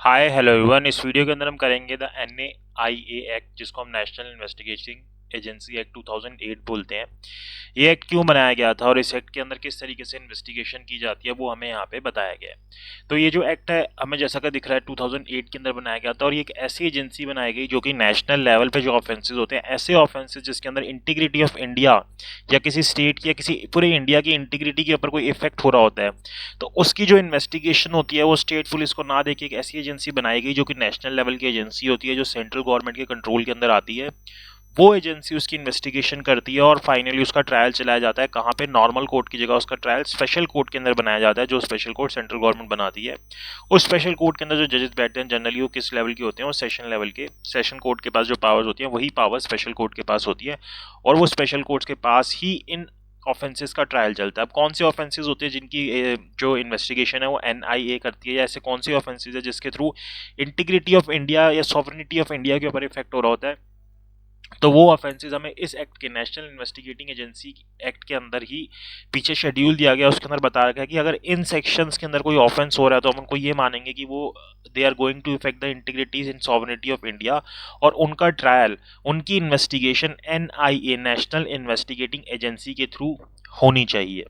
Hi hello everyone. इस video के अंदर हम करेंगे द NIA एक्ट, जिसको हम नेशनल इन्वेस्टिगेटिंग एजेंसी एक्ट 2008 बोलते हैं। ये एक्ट क्यों बनाया गया था और इस एक्ट के अंदर किस तरीके से इन्वेस्टिगेशन की जाती है वो हमें यहाँ पे बताया गया है। तो ये जो एक्ट है हमें जैसा कि दिख रहा है 2008 के अंदर बनाया गया था, और ये एक ऐसी एजेंसी बनाई गई जो कि नेशनल लेवल पे जो ऑफेंसेस होते हैं, ऐसे ऑफेंसेस जिसके अंदर इंटीग्रिटी ऑफ इंडिया या किसी स्टेट की या किसी पूरे इंडिया की इंटीग्रिटी के ऊपर कोई इफेक्ट हो रहा होता है, तो उसकी जो इन्वेस्टिगेशन होती है वो स्टेट पुलिस को ना देके एक ऐसी एजेंसी बनाई गई जो कि नेशनल लेवल की एजेंसी होती है, जो सेंट्रल गवर्नमेंट के कंट्रोल के अंदर आती है। वो एजेंसी उसकी इन्वेस्टिगेशन करती है और फाइनली उसका ट्रायल चलाया जाता है। कहाँ पे? नॉर्मल कोर्ट की जगह उसका ट्रायल स्पेशल कोर्ट के अंदर बनाया जाता है, जो स्पेशल कोर्ट सेंट्रल गवर्नमेंट बनाती है। उस स्पेशल कोर्ट के अंदर जो जजेस बैठते हैं जनरली वो किस लेवल के होते हैं? वो सेशन लेवल के। सेशन कोर्ट के पास जो पावर्स होती हैं वही पावर स्पेशल कोर्ट के पास होती है, और वो स्पेशल कोर्ट के पास ही इन ऑफेंसेस का ट्रायल चलता है। अब कौन से ऑफेंसेस होते हैं जिनकी जो इन्वेस्टिगेशन है वो NIA करती है, या ऐसे कौन से ऑफेंसेस है जिसके थ्रू इंटीग्रिटी ऑफ इंडिया या सॉवरेनिटी ऑफ इंडिया के ऊपर इफेक्ट हो रहा होता है? तो वो ऑफेंसेस हमें इस एक्ट के नेशनल इन्वेस्टिगेटिंग एजेंसी एक्ट के अंदर ही पीछे शेड्यूल दिया गया, उसके अंदर बताया गया कि अगर इन सेक्शंस के अंदर कोई ऑफेंस हो रहा है तो हम उनको ये मानेंगे कि वो they are going to effect the integrities in sovereignty of India, और उनका ट्रायल, उनकी investigation NIA national investigating agency के थ्रू होनी चाहिए।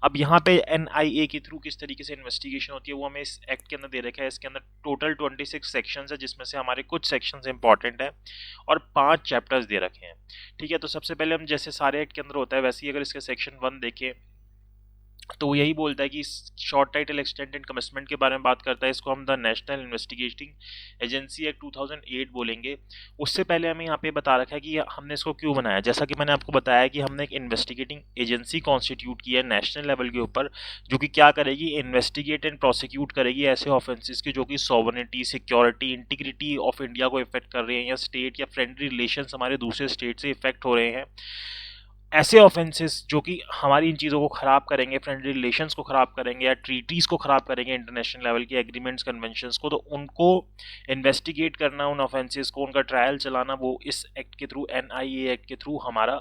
अब यहाँ पे NIA के थ्रू किस तरीके से इन्वेस्टिगेशन होती है वो हमें इस एक्ट के अंदर दे रखा है। इसके अंदर टोटल 26 सेक्शंस है, जिसमें से हमारे कुछ सेक्शंस इंपॉर्टेंट है और 5 चैप्टर्स दे रखे हैं। ठीक है, तो सबसे पहले हम जैसे सारे एक्ट के अंदर होता है वैसे ही अगर इसके सेक्शन 1 देखें तो वो यही बोलता है कि short title extent and commitment के बारे में बात करता है। इसको हम the national investigating agency act 2008 बोलेंगे। उससे पहले हमें यहाँ पे बता रखा है कि हमने इसको क्यों बनाया। जैसा कि मैंने आपको बताया कि हमने एक इन्वेस्टिगेटिंग एजेंसी कॉन्स्टिट्यूट की है नेशनल लेवल के ऊपर, जो कि क्या करेगी? इन्वेस्टिगेट एंड प्रोसिक्यूट करेगी ऐसे ऑफेंसेस की जो कि sovereignty, security, integrity of India को इफेक्ट कर रहे हैं, या स्टेट या फ्रेंडली रिलेशन हमारे दूसरे स्टेट से इफेक्ट हो रहे हैं। ऐसे ऑफेंसेस जो कि हमारी इन चीज़ों को ख़राब करेंगे, फ्रेंडली रिलेशंस को ख़राब करेंगे या ट्रीटीज़ को ख़राब करेंगे, इंटरनेशनल लेवल के एग्रीमेंट्स, कन्वेंशंस को, तो उनको इन्वेस्टिगेट करना, उन ऑफेंसेस को, उनका ट्रायल चलाना, वो इस एक्ट के थ्रू, NIA एक्ट के थ्रू हमारा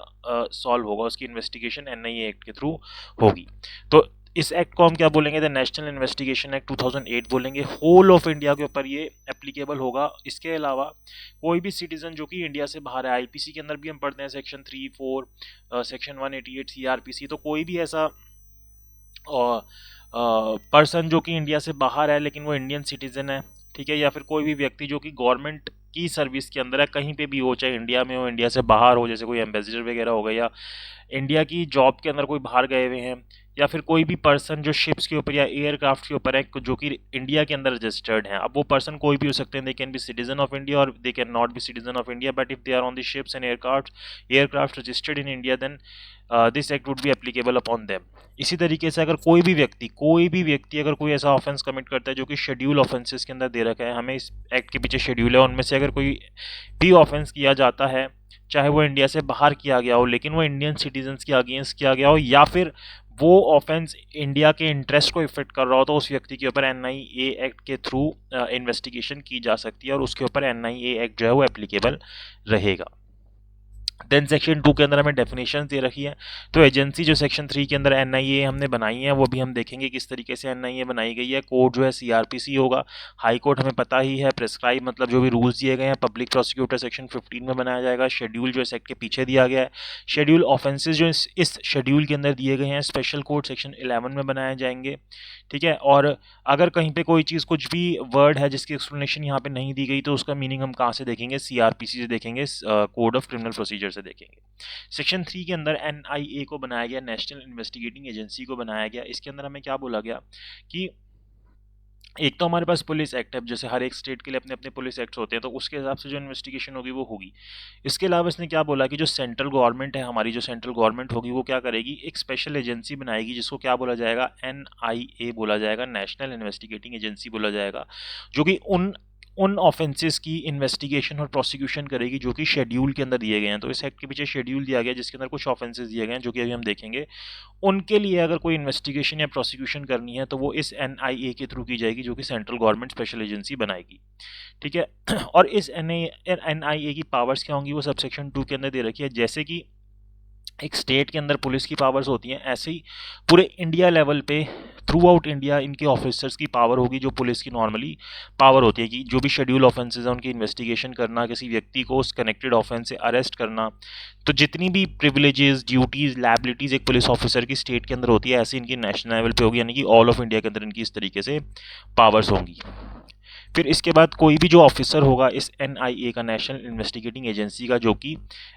सॉल्व होगा। उसकी इन्वेस्टिगेशन NIA एक्ट के थ्रू होगी। तो इस एक्ट को हम क्या बोलेंगे? द नेशनल इन्वेस्टिगेशन एक्ट 2008 बोलेंगे। होल ऑफ इंडिया के ऊपर ये एप्लीकेबल होगा। इसके अलावा कोई भी सिटीजन जो कि इंडिया से बाहर है, IPC के अंदर भी हम पढ़ते हैं सेक्शन 3, 4, सेक्शन 188 CRPC, तो कोई भी ऐसा पर्सन जो कि इंडिया से बाहर है लेकिन वो इंडियन सिटीजन है, ठीक है, या फिर कोई भी व्यक्ति जो कि गवर्नमेंट की सर्विस के अंदर है, कहीं पे भी हो, चाहे इंडिया में हो, इंडिया से बाहर हो, जैसे कोई एम्बेसडर वगैरह हो गया, या इंडिया की जॉब के अंदर कोई बाहर गए हुए हैं, या फिर कोई भी पर्सन जो शिप्स के ऊपर या एयरक्राफ्ट के ऊपर है जो कि इंडिया के अंदर रजिस्टर्ड है। अब वो पर्सन कोई भी हो सकते हैं, they can be citizen of India और they can not be citizen of India, but if they are on the ships and aircraft registered in India, then this act would be applicable upon them. इसी तरीके से अगर कोई भी व्यक्ति अगर कोई ऐसा ऑफेंस कमिट करता है जो कि शेड्यूल ऑफेंसेस के अंदर दे रखा है, हमें इस एक्ट के पीछे शेड्यूल है, उनमें से अगर कोई भी ऑफेंस किया जाता है, चाहे वो इंडिया से बाहर किया गया हो लेकिन वो इंडियन सिटीजन्स के अगेंस्ट किया गया हो, या फिर वो ऑफेंस इंडिया के इंटरेस्ट को इफेक्ट कर रहा हो, तो उस व्यक्ति के ऊपर NIA एक्ट के थ्रू इन्वेस्टिगेशन की जा सकती है और उसके ऊपर NIA एक्ट जो है वो एप्लीकेबल रहेगा। देन सेक्शन 2 के अंदर हमें डेफिनेशन दे रखी है। तो एजेंसी जो सेक्शन 3 के अंदर NIA हमने बनाई है वो भी हम देखेंगे किस तरीके से NIA बनाई गई है। कोर्ट जो है CRPC होगा। हाई कोर्ट हमें पता ही है, प्रेस्क्राइब मतलब जो भी रूल्स दिए गए हैं। पब्लिक प्रोसिक्यूटर सेक्शन 15 में बनाया जाएगा। शेड्यूल जो सेक्ट के पीछे दिया गया है। शेड्यूल ऑफेंसेज जो इस शेड्यूल के अंदर दिए गए हैं स्पेशल कोर्ट सेक्शन 11 में बनाए जाएंगे, ठीक है। और अगर कहीं पे कोई चीज़, कुछ भी वर्ड है जिसकी एक्सप्लेनेशन यहाँ पे नहीं दी गई, तो उसका मीनिंग हम कहाँ से देखेंगे? CRPC से देखेंगे, कोड ऑफ क्रिमिनल प्रोसीजर से देखेंगे। सेक्शन 3 के अंदर NIA को बनाया गया, नेशनल इन्वेस्टिगेटिंग एजेंसी को बनाया गया। इसके अंदर हमें क्या बोला गया कि एक तो हमारे पास पुलिस एक्ट है, जैसे हर एक स्टेट के लिए अपने अपने पुलिस एक्ट्स होते हैं, तो उसके हिसाब से जो इन्वेस्टिगेशन होगी वो होगी। इसके अलावा इसने क्या बोला कि जो सेंट्रल गवर्नमेंट है, हमारी जो सेंट्रल गवर्नमेंट होगी, वो क्या करेगी? एक स्पेशल एजेंसी बनाएगी जिसको क्या बोला जाएगा? NIA बोला जाएगा, नेशनल इन्वेस्टिगेटिंग एजेंसी बोला जाएगा, जो कि उन ऑफेंसेस की इन्वेस्टिगेशन और प्रोसिक्यूशन करेगी जो कि शेड्यूल के अंदर दिए गए हैं। तो इस एक्ट के पीछे शेड्यूल दिया गया जिसके अंदर कुछ ऑफेंसेस दिए गए हैं जो कि अभी हम देखेंगे। उनके लिए अगर कोई इन्वेस्टिगेशन या प्रोसिक्यूशन करनी है तो वो इस NIA के थ्रू की जाएगी, जो कि सेंट्रल गवर्नमेंट स्पेशल एजेंसी बनाएगी, ठीक है। और इस NIA की पावर्स क्या होंगी वो सब सेक्शन 2 के अंदर दे रखी है। जैसे कि एक स्टेट के अंदर पुलिस की पावर्स होती हैं, ऐसे ही पूरे इंडिया लेवल पे थ्रू आउट इंडिया इनके ऑफिसर्स की पावर होगी जो पुलिस की नॉर्मली पावर होती है कि जो भी शेड्यूल ऑफेंसेस हैं उनकी इन्वेस्टिगेशन करना, किसी व्यक्ति को उस कनेक्टेड ऑफेंस से अरेस्ट करना। तो जितनी भी प्रिविलेजेस, ड्यूटीज़, लायबिलिटीज़ एक पुलिस ऑफिसर की स्टेट के अंदर होती है, ऐसे इनकी नेशनल लेवल पे होगी, यानी कि ऑल ऑफ इंडिया के अंदर इनकी इस तरीके से पावर्स होंगी। फिर इसके बाद कोई भी जो ऑफिसर होगा इस NIA का, नेशनल इन्वेस्टिगेटिंग एजेंसी का, जो कि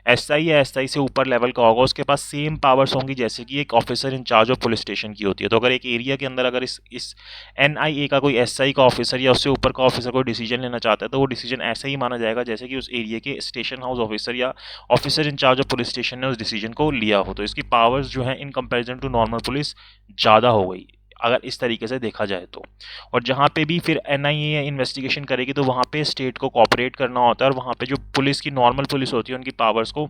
SI या SI से ऊपर लेवल का होगा, उसके पास सेम पावर्स होंगी जैसे कि एक officer in charge of police station की होती है। तो अगर एक एरिया के अंदर अगर इस NIA का कोई SI का ऑफिसर या उससे ऊपर का ऑफिसर कोई डिसीजन लेना चाहता है तो वो डिसीजन ऐसे ही माना जाएगा जैसे कि उस एरिया के स्टेशन हाउस ऑफिसर या officer in charge of police station ने उस डिसीजन को लिया हो। तो इसकी पावर्स जो है in comparison to normal police ज़्यादा हो गई अगर इस तरीके से देखा जाए तो। और जहाँ पे भी फिर NIA इन्वेस्टिगेशन करेगी तो वहाँ पे स्टेट को कोऑपरेट करना होता है, और वहाँ पे जो पुलिस की नॉर्मल पुलिस होती है उनकी पावर्स को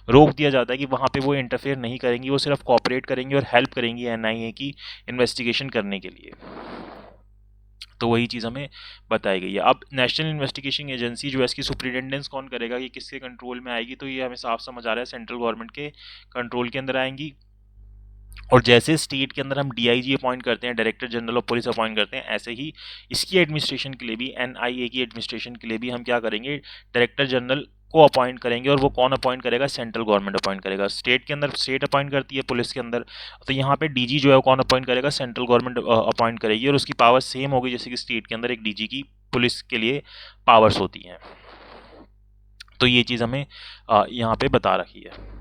रोक दिया जाता है कि वहाँ पे वो इंटरफेयर नहीं करेंगी, वो सिर्फ कोऑपरेट करेंगी और हेल्प करेंगी NIA की इन्वेस्टिगेशन करने के लिए। तो वही चीज़ हमें बताई गई है। अब नेशनल इन्वेस्टिगेशन एजेंसी जो है इसकी सुप्रिटेंडेंस कौन करेगा, कि किसके कंट्रोल में आएगी, तो ये हमें साफ समझ आ रहा है सेंट्रल गवर्नमेंट के कंट्रोल के अंदर आएंगी। और जैसे स्टेट के अंदर हम DIG अपॉइंट करते हैं, director general of police appoint करते हैं, ऐसे ही इसकी एडमिनिस्ट्रेशन के लिए भी, NIA की एडमिनिस्ट्रेशन के लिए भी हम क्या करेंगे, डायरेक्टर जनरल को अपॉइंट करेंगे। और वो कौन अपॉइंट करेगा, सेंट्रल गवर्नमेंट अपॉइंट करेगा। स्टेट के अंदर स्टेट अपॉइंट करती है पुलिस के अंदर, तो यहाँ पे DG जो है वो कौन अपॉइंट करेगा, सेंट्रल गवर्नमेंट अपॉइंट करेगी। और उसकी पावर सेम होगी जैसे कि स्टेट के अंदर एक DG की पुलिस के लिए पावर्स होती हैं। तो ये चीज़ हमें यहाँ पे बता रखी है।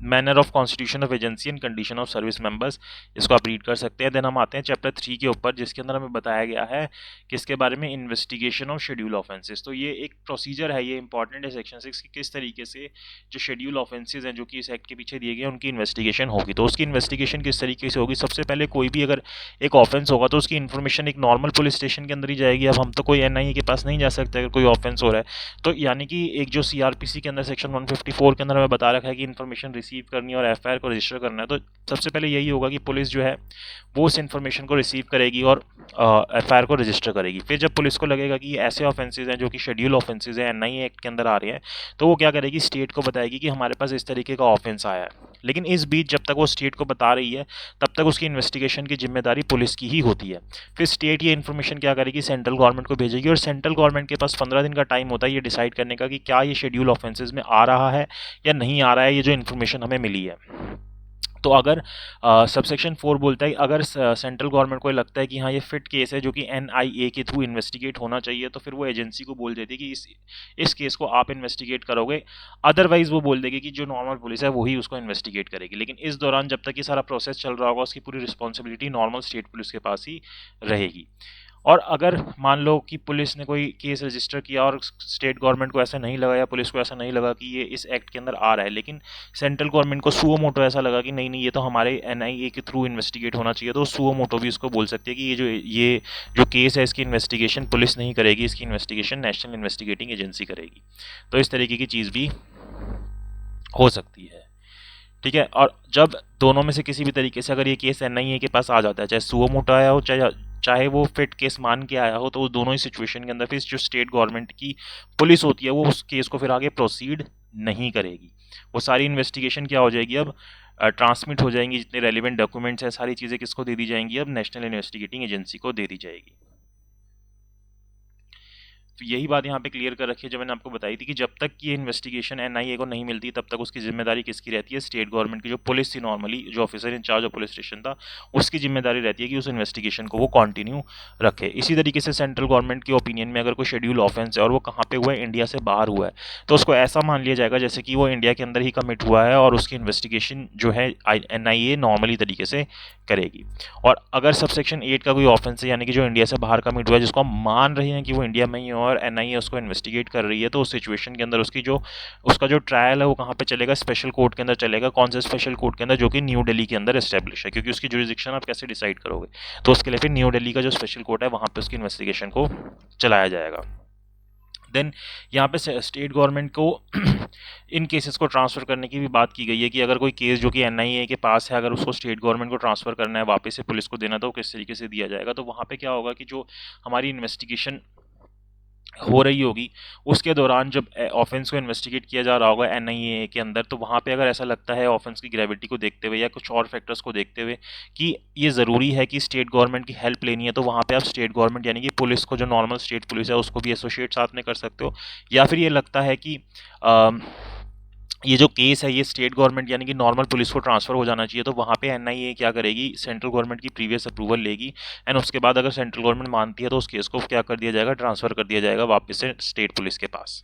Manner of constitution of agency and condition of service members, इसको आप रीड कर सकते हैं। देन हम आते हैं चैप्टर 3 के ऊपर, जिसके अंदर हमें बताया गया है किसके बारे में, इन्वेस्टिगेशन ऑफ शेड्यूल ऑफेंसेस। तो ये एक प्रोसीजर है, ये इंपॉर्टेंट है सेक्शन 6 की किस तरीके से जो शेड्यूल ऑफेंसेस हैं जो कि इस एक्ट के पीछे दिए गए उनकी इन्वेस्टिगेशन होगी। तो उसकी इन्वेस्टिगेशन किस तरीके से होगी, सबसे पहले कोई भी अगर एक ऑफेंस होगा तो उसकी इन्फॉर्मेशन एक नॉर्मल पुलिस स्टेशन के अंदर ही जाएगी। अब हम तो कोई NIA के पास नहीं जा सकते अगर कोई ऑफेंस हो रहा है। तो यानी कि एक जो CRPC के अंदर सेक्शन 154 के अंदर हमें बता रखा है कि इन्फॉर्मेशन रिसीव करनी है और FIR को रजिस्टर करना है, तो सबसे पहले यही होगा कि पुलिस जो है वो उस इन्फॉर्मेशन को रिसीव करेगी और FIR को रजिस्टर करेगी। फिर जब पुलिस को लगेगा कि ये ऐसे ऑफेंसेज हैं जो कि शेड्यूल ऑफेंसेज हैं, NIA एक्ट के अंदर आ रहे हैं, तो वो क्या करेगी, स्टेट को बताएगी कि हमारे पास इस तरीके का ऑफेंस आया है। लेकिन इस बीच जब तक वो स्टेट को बता रही है तब तक उसकी इन्वेस्टिगेशन की जिम्मेदारी पुलिस की ही होती है। फिर स्टेट ये इन्फॉर्मेशन क्या करेगी, सेंट्रल गवर्नमेंट को भेजेगी, और सेंट्रल गवर्नमेंट के पास 15 दिन का टाइम होता है ये डिसाइड करने का कि क्या ये शेड्यूल ऑफेंसेज में आ रहा है या नहीं आ रहा है, ये जो इन्फॉर्मेशन हमें मिली है। तो अगर सबसेक्शन 4 बोलता है अगर सेंट्रल गवर्नमेंट को लगता है कि हाँ ये फिट केस है जो कि NIA के थ्रू इन्वेस्टिगेट होना चाहिए, तो फिर वो एजेंसी को बोल देती है कि इस केस को आप इन्वेस्टिगेट करोगे। अदरवाइज वो बोल देगी कि जो नॉर्मल पुलिस है वही उसको इन्वेस्टिगेट करेगी। लेकिन इस दौरान जब तक ये सारा प्रोसेस चल रहा होगा उसकी पूरी रिस्पॉन्सिबिलिटी नॉर्मल स्टेट पुलिस के पास ही रहेगी। और अगर मान लो कि पुलिस ने कोई केस रजिस्टर किया और स्टेट गवर्नमेंट को ऐसा नहीं लगा या पुलिस को ऐसा नहीं लगा कि ये इस एक्ट के अंदर आ रहा है, लेकिन सेंट्रल गवर्नमेंट को सुओ मोटो ऐसा लगा कि नहीं नहीं ये तो हमारे NIA के थ्रू इन्वेस्टिगेट होना चाहिए, तो सुओ मोटो भी इसको बोल सकती है कि ये जो केस है इसकी इन्वेस्टिगेशन पुलिस नहीं करेगी, इसकी इन्वेस्टिगेशन नेशनल इन्वेस्टिगेटिंग एजेंसी करेगी। तो इस तरीके की चीज़ भी हो सकती है। ठीक है। और जब दोनों में से किसी भी तरीके से अगर ये केस NIA के पास आ जाता है, चाहे सुओ मोटो आया हो चाहे वो फिट केस मान के आया हो, तो वो दोनों ही सिचुएशन के अंदर फिर जो स्टेट गवर्नमेंट की पुलिस होती है वो उस केस को फिर आगे प्रोसीड नहीं करेगी। वो सारी इन्वेस्टिगेशन क्या हो जाएगी, अब ट्रांसमिट हो जाएंगी, जितने रेलिवेंट डॉक्यूमेंट्स हैं सारी चीज़ें किसको दे दी जाएंगी, अब नेशनल इन्वेस्टिगेटिंग एजेंसी को दे दी जाएगी। तो यही बात यहाँ पे क्लियर कर रखी है जो मैंने आपको बताई थी कि जब तक ये इन्वेस्टिगेशन NIA को नहीं मिलती तब तक उसकी जिम्मेदारी किसकी रहती है, स्टेट गवर्नमेंट की जो पुलिस थी, नॉर्मली जो officer in charge of police station था उसकी जिम्मेदारी रहती है कि उस इन्वेस्टिगेशन को वो कंटिन्यू रखे। इसी तरीके से सेंट्रल गवर्नमेंट के ओपिनियन में अगर कोई शेड्यूल ऑफेंस है और वो कहाँ पे हुआ है, इंडिया से बाहर हुआ है, तो उसको ऐसा मान लिया जाएगा जैसे कि वो इंडिया के अंदर ही कमिट हुआ है और उसकी इन्वेस्टिगेशन जो है NIA नॉर्मली तरीके से करेगी। और अगर सबसेक्शन 8 का कोई ऑफेंस है यानी कि जो इंडिया से बाहर कमिट हुआ है, जिसको हम मान रहे हैं कि वो इंडिया में ही हो और NIA उसको इन्वेस्टिगेट कर रही है, तो उस सिचुएशन के अंदर उसका जो ट्रायल है वो कहाँ पे चलेगा, स्पेशल कोर्ट के अंदर चलेगा। कौन से स्पेशल कोर्ट के अंदर, जो कि न्यू दिल्ली के अंदर एस्टेब्लिश है, क्योंकि उसकी जुरिडिक्शन आप कैसे डिसाइड करोगे, तो उसके लिए फिर न्यू दिल्ली का जो स्पेशल कोर्ट है वहाँ पे उसकी इन्वेस्टिगेशन को चलाया जाएगा। देन यहाँ पे स्टेट गवर्नमेंट को इन केसेस को ट्रांसफ़र करने की भी बात की गई है कि अगर कोई केस जो कि NIA के पास है अगर उसको स्टेट गवर्नमेंट को ट्रांसफ़र करना है, वापस से पुलिस को देना, तो किस तरीके से दिया जाएगा। तो वहाँ पे क्या होगा कि जो हमारी इन्वेस्टिगेशन हो रही होगी, उसके दौरान जब ऑफेंस को इन्वेस्टिगेट किया जा रहा होगा एनआईए के अंदर, तो वहाँ पे अगर ऐसा लगता है ऑफेंस की ग्रेविटी को देखते हुए या कुछ और फैक्टर्स को देखते हुए कि ये ज़रूरी है कि स्टेट गवर्नमेंट की हेल्प लेनी है, तो वहाँ पे आप स्टेट गवर्नमेंट यानी कि पुलिस को, जो नॉर्मल स्टेट पुलिस है, उसको भी एसोसिएट साथ में कर सकते हो। या फिर ये लगता है कि ये जो केस है ये स्टेट गवर्नमेंट यानी कि नॉर्मल पुलिस को ट्रांसफर हो जाना चाहिए, तो वहाँ पे एनआईए क्या करेगी, सेंट्रल गवर्नमेंट की प्रीवियस अप्रूवल लेगी, एंड उसके बाद अगर सेंट्रल गवर्नमेंट मानती है तो उस केस को क्या कर दिया जाएगा, ट्रांसफ़र कर दिया जाएगा वापस से स्टेट पुलिस के पास।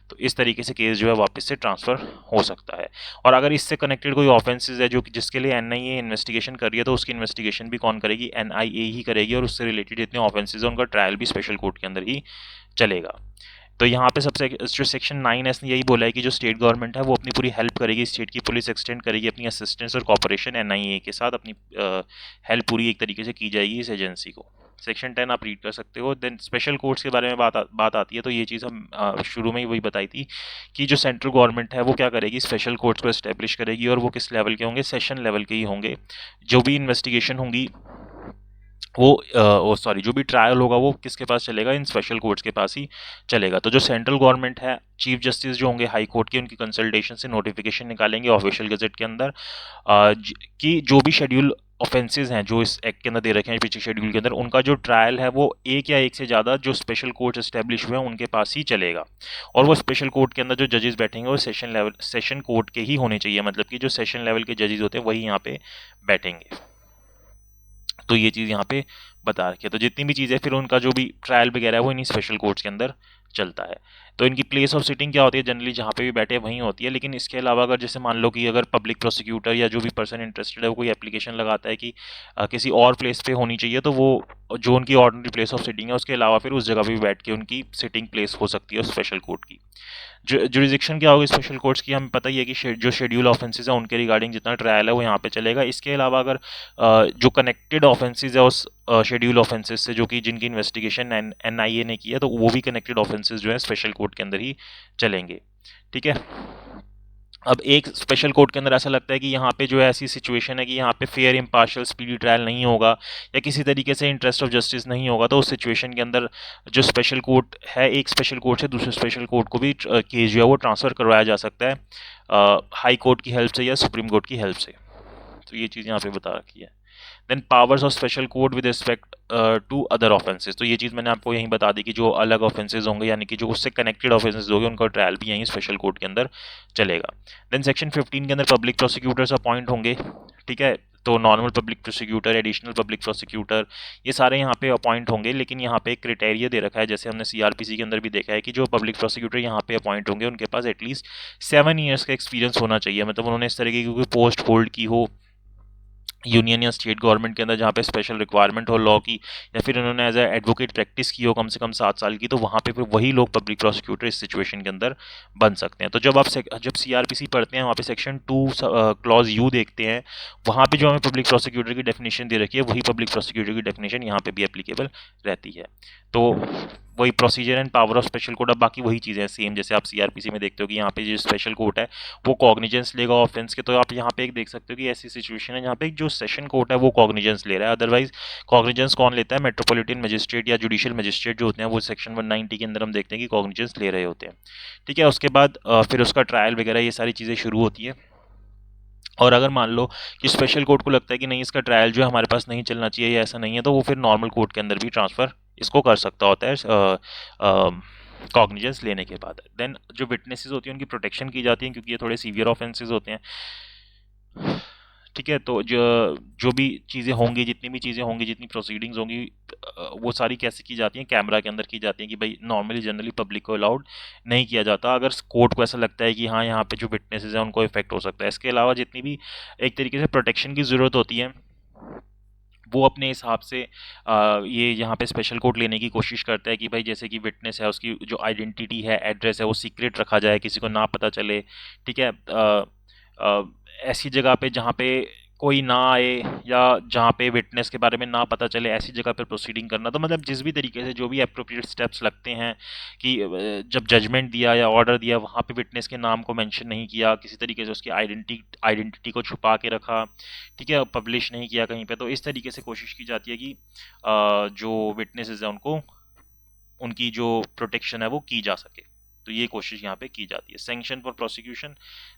तो इस तरीके से केस जो है वापस से ट्रांसफ़र हो सकता है। और अगर इससे कनेक्टेड कोई ऑफेंसेस है जो कि जिसके लिए एनआईए इन्वेस्टिगेशन कर रही है, तो उसकी इन्वेस्टिगेशन भी कौन करेगी, एनआईए ही करेगी, और उससे रिलेटेड जितने ऑफेंसेस हैं उनका ट्रायल भी स्पेशल कोर्ट के अंदर ही चलेगा। तो यहाँ पे सबसे जो सेक्शन 9 ने यही बोला है कि जो स्टेट गवर्नमेंट है वो अपनी पूरी हेल्प करेगी, स्टेट की पुलिस एक्सटेंड करेगी अपनी असिस्टेंस और कॉपरेशन एनआईए के साथ, अपनी हेल्प पूरी एक तरीके से की जाएगी इस एजेंसी को। सेक्शन 10 आप रीड कर सकते हो। देन स्पेशल कोर्ट्स के बारे में बात आती है, तो ये चीज़ हम शुरू में ही वही बताई थी कि जो सेंट्रल गवर्नमेंट है वो क्या करेगी, स्पेशल कोर्ट्स को इस्टेब्लिश करेगी, और वो किस लेवल के होंगे, सेशन लेवल के ही होंगे। जो भी इन्वेस्टिगेशन होंगी वो सॉरी जो भी ट्रायल होगा वो किसके पास चलेगा, इन स्पेशल कोर्ट्स के पास ही चलेगा। तो जो सेंट्रल गवर्नमेंट है, चीफ जस्टिस जो होंगे हाई कोर्ट के, उनकी कंसल्टेशन से नोटिफिकेशन निकालेंगे ऑफिशियल गजट के अंदर कि जो भी शेड्यूल ऑफेंसेस हैं जो इस एक्ट के अंदर दे रखे हैं पीछे शेड्यूल के अंदर, उनका जो ट्रायल है वो एक या एक से ज़्यादा जो स्पेशल कोर्ट एस्टेब्लिश हुए हैं उनके पास ही चलेगा। और वो स्पेशल कोर्ट के अंदर जो जजेस बैठेंगे वो सेशन कोर्ट के ही होने चाहिए, मतलब कि जो सेशन लेवल के जजेस होते हैं वही यहाँ पे बैठेंगे। तो ये चीज़ यहाँ पे बता रखी है। तो जितनी भी चीज़ें फिर उनका जो भी ट्रायल वगैरह है वो इन्हीं स्पेशल कोर्ट्स के अंदर चलता है। तो इनकी प्लेस ऑफ सिटिंग क्या होती है, जनरली जहाँ पे भी बैठे वहीं होती है। लेकिन इसके अलावा अगर जैसे मान लो कि अगर पब्लिक प्रोसिक्यूटर या जो भी पर्सन इंटरेस्टेड है वो कोई एप्लीकेशन लगाता है कि किसी और प्लेस पे होनी चाहिए, तो वो जो उनकी ऑर्डिनरी प्लेस ऑफ सिटिंग है उसके अलावा फिर उस जगह पे भी बैठ के उनकी सिटिंग प्लेस हो सकती है स्पेशल कोर्ट की। जुरिडिक्शन क्या होगी स्पेशल कोर्ट्स की, हमें पता ही है कि जो शेड्यूल ऑफेंसेस है उनके रिगार्डिंग जितना ट्रायल है वो यहाँ पे चलेगा। इसके अलावा अगर जो कनेक्टेड ऑफेंसेस है उस शेड्यूल ऑफेंसेस से, जो कि जिनकी इन्वेस्टिगेशन एनआईए ने की है, तो वो भी कनेक्टेड ऑफेंसेस जो है स्पेशल कोर्ट के अंदर ही चलेंगे। ठीक है। अब एक स्पेशल कोर्ट के अंदर ऐसा लगता है कि यहाँ पे जो है ऐसी सिचुएशन है कि यहाँ पे फेयर इम्पार्शियल स्पीडी ट्रायल नहीं होगा या किसी तरीके से इंटरेस्ट ऑफ जस्टिस नहीं होगा, तो उस सिचुएशन के अंदर जो स्पेशल कोर्ट है, एक स्पेशल कोर्ट से दूसरे स्पेशल कोर्ट को भी केस जो है वो ट्रांसफ़र करवाया जा सकता है हाई कोर्ट की हेल्प से या सुप्रीम कोर्ट की हेल्प से। तो ये चीज़ यहाँ पे बता रखी है। Then powers of special court with respect to other offences, तो ये चीज़ मैंने आपको यहीं बता दी कि जो अलग ऑफेंसेस होंगे यानी कि जो उससे कनेक्टेड ऑफेंसेस होंगे उनका ट्रायल भी यहीं स्पेशल कोर्ट के अंदर चलेगा। देन सेक्शन 15 के अंदर पब्लिक प्रोसिक्यूटर्स अपॉइंट होंगे। ठीक है। तो normal public prosecutor, additional public prosecutor, ये सारे यहाँ पे अपॉइंट होंगे। लेकिन यहाँ पे एक क्राइटेरिया दे रखा है, जैसे हमने सीआरपीसी के अंदर भी देखा है कि जो पब्लिक प्रोसिक्यूटर यहाँ पे अपॉइंट होंगे उनके पास एटलीस्ट 7 ईयर्स का एक्सपीरियंस होना चाहिए, मतलब उन्होंने इस तरीके की कोई पोस्ट होल्ड की हो यूनियन या स्टेट गवर्नमेंट के अंदर जहाँ पे स्पेशल रिक्वायरमेंट हो लॉ की, या फिर उन्होंने एज ए एडवोकेट प्रैक्टिस की हो कम से कम 7 साल की, तो वहाँ पे फिर वही लोग पब्लिक प्रोसिक्यूटर इस सिचुएशन के अंदर बन सकते हैं। तो जब सीआरपीसी पढ़ते हैं वहाँ पे सेक्शन 2 क्लॉज यू देखते हैं, वहाँ पे जो हमें पब्लिक प्रोसिक्यूटर की डेफिनेशन दे रखी है वही पब्लिक प्रोसिक्यूटर की डेफिनेशन यहाँ पे भी एप्लीकेबल रहती है। तो वही procedure and power of special court, अब बाकी वही चीज़ें हैं सेम जैसे आप सीआरपीसी में देखते हो कि यहाँ पे जो स्पेशल कोर्ट है वो कॉग्निजेंस लेगा ऑफेंस के। तो आप यहाँ पे एक देख सकते हो कि ऐसी सिचुएशन है जहाँ पे जो सेशन कोर्ट है वो कॉग्निजेंस ले रहा है, अदरवाइज कॉग्निजेंस कौन लेता है, मेट्रोपॉलिटन मजिस्ट्रेट या जुडिशियल मजिस्ट्रेट जो होते हैं वो सेक्शन 190 के अंदर हम देखते हैं कि कॉग्निजेंस ले रहे होते हैं। ठीक है। उसके बाद फिर उसका ट्रायल वगैरह ये सारी चीज़ें शुरू होती है। और अगर मान लो कि स्पेशल कोर्ट को लगता है कि नहीं इसका ट्रायल जो है हमारे पास नहीं चलना चाहिए या ऐसा नहीं है, तो वो फिर नॉर्मल कोर्ट के अंदर भी ट्रांसफ़र इसको कर सकता होता है कॉग्निजेंस लेने के बाद। देन जो विटनेसेस होती हैं उनकी प्रोटेक्शन की जाती है क्योंकि ये थोड़े सीवियर ऑफेंसेस होते हैं। ठीक है। तो जो भी चीज़ें होंगी, जितनी भी चीज़ें होंगी, जितनी प्रोसीडिंग्स होंगी, वो सारी कैसे की जाती हैं, कैमरा के अंदर की जाती हैं कि भाई नॉर्मली जनरली पब्लिक को अलाउड नहीं किया जाता अगर कोर्ट को ऐसा लगता है कि हाँ यहाँ पे जो विटनेसेस हैं उनको इफेक्ट हो सकता है। इसके अलावा जितनी भी एक तरीके से प्रोटेक्शन की ज़रूरत होती है वो अपने हिसाब से ये यहाँ पे स्पेशल कोर्ट लेने की कोशिश करता है कि भाई जैसे कि विटनेस है उसकी जो आइडेंटिटी है, एड्रेस है, वो सीक्रेट रखा जाए, किसी को ना पता चले। ठीक है। अ, ऐसी जगह पे जहाँ पे कोई ना आए या जहाँ पे विटनेस के बारे में ना पता चले ऐसी जगह पर प्रोसीडिंग करना। तो मतलब जिस भी तरीके से जो भी अप्रोप्रिएट स्टेप्स लगते हैं कि जब जजमेंट दिया या ऑर्डर दिया वहाँ पे विटनेस के नाम को मेंशन नहीं किया, किसी तरीके से उसकी आइडेंटिटी को छुपा के रखा, ठीक है, पब्लिश नहीं किया कहीं पे, तो इस तरीके से कोशिश की जाती है कि जो विटनेसेस हैं उनको उनकी जो प्रोटेक्शन है वो की जा सके। तो ये कोशिश यहाँ पे की जाती है। सैंक्शन फॉर प्रोसिक्यूशन,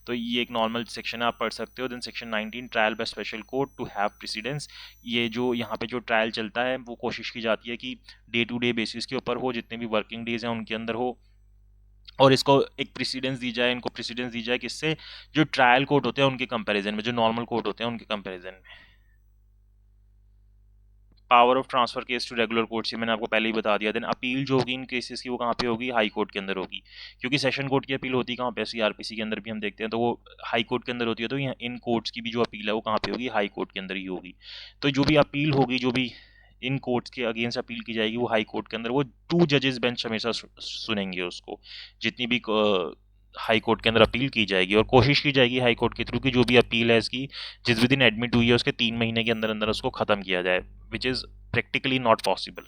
तो ये एक नॉर्मल सेक्शन है, आप पढ़ सकते हो। Then section 19 trial by special court to have precedence, ये जो यहाँ पे जो ट्रायल चलता है वो कोशिश की जाती है कि डे टू डे बेसिस के ऊपर हो, जितने भी वर्किंग डेज हैं उनके अंदर हो, और इसको एक प्रेसिडेंस दी जाए, इनको प्रेसिडेंस दी जाए किससे, जो ट्रायल कोर्ट होते हैं उनके कंपैरिजन में, जो नॉर्मल कोर्ट होते हैं उनके कंपैरिजन में। Power of transfer case to regular court, से मैंने आपको पहले ही बता दिया। देन अपील जो होगी इन केसेस की वो कहाँ पे होगी, हाई कोर्ट के अंदर होगी, क्योंकि सेशन कोर्ट की अपील होती है कहाँ पे, सीआरपीसी के अंदर भी हम देखते हैं, तो वो हाई कोर्ट के अंदर होती है। तो यहाँ इन कोर्ट्स की भी जो अपील है वो कहाँ पे होगी, हाई कोर्ट के अंदर ही होगी। तो जो भी अपील होगी, जो भी इन कोर्ट्स के अगेंस्ट अपील की जाएगी वो हाई कोर्ट के अंदर, वो 2 जजेस बेंच हमेशा सुनेंगे उसको, जितनी भी हाई कोर्ट के अंदर अपील की जाएगी। और कोशिश की जाएगी हाई कोर्ट के थ्रू कि जो भी अपील है इसकी, जिस भी दिन एडमिट हुई है उसके 3 महीने के अंदर अंदर उसको ख़त्म किया जाए, which is practically not possible.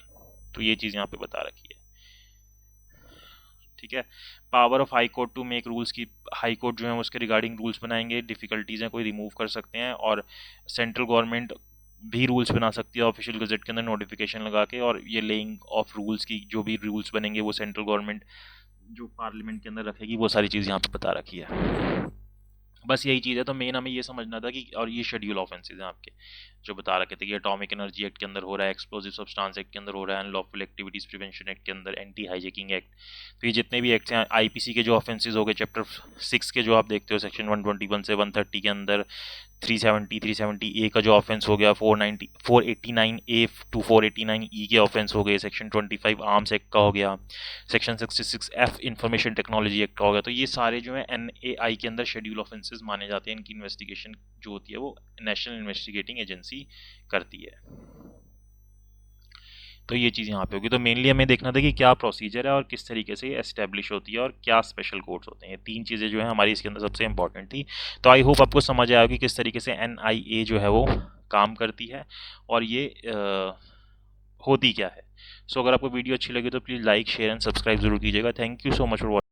तो ये चीज़ यहाँ पे बता रखी है, ठीक है। Power of high court to make rules, की हाई कोर्ट जो है उसके रिगार्डिंग रूल्स बनाएंगे, डिफिकल्टीज हैं कोई रिमूव कर सकते हैं, और सेंट्रल गवर्नमेंट भी रूल्स बना सकती है ऑफिशियल गजट के अंदर नोटिफिकेशन लगा के, और ये लेइंग ऑफ रूल्स की जो भी रूल्स बनेंगे वो सेंट्रल गवर्नमेंट जो पार्लियामेंट के अंदर रखेगी, वो सारी चीज़ यहाँ पे बता रखी है। बस यही चीज़ है। तो मेन हमें ये समझना था कि, और ये शेड्यूल ऑफेंसेज हैं आपके जो बता रखे थे कि एटॉमिक एनर्जी एक्ट के अंदर हो रहा है, एक्सप्लोजिव सब्सटेंस एक्ट के अंदर हो रहा है, अनलॉफुल एक्टिविटीज प्रिवेंशन एक्ट के अंदर, एंटी हाईजैकिंग एक्ट। तो ये जितने भी एक्ट हैं, आईपीसी के जो ऑफेंसेज हो गए चैप्टर 6 के, जो आप देखते हो सेक्शन 121 से 130 के अंदर, 370 ए का जो ऑफेंस हो गया, 489 ए टू 489 ई के ऑफेंस हो गए, सेक्शन 25 आर्म्स एक्ट का हो गया, section 66 F information technology act का हो गया। तो ये सारे जो है एनएआई के अंदर शेड्यूल ऑफेंसेस माने जाते हैं। इनकी इन्वेस्टिगेशन जो होती है वो नेशनल इन्वेस्टिगेटिंग एजेंसी करती है। तो ये चीज़ यहाँ पे होगी। तो मेनली हमें देखना था कि क्या प्रोसीजर है और किस तरीके से ये एस्टेब्लिश होती है और क्या स्पेशल कोर्ट्स होते हैं। ये 3 चीज़ें जो है हमारी इसके अंदर सबसे इंपॉर्टेंट थी। तो आई होप आपको समझ आया कि किस तरीके से एनआईए जो है वो काम करती है और ये होती क्या है। सो अगर आपको वीडियो अच्छी लगी तो please like share and subscribe जरूर कीजिएगा। Thank you so much for watching.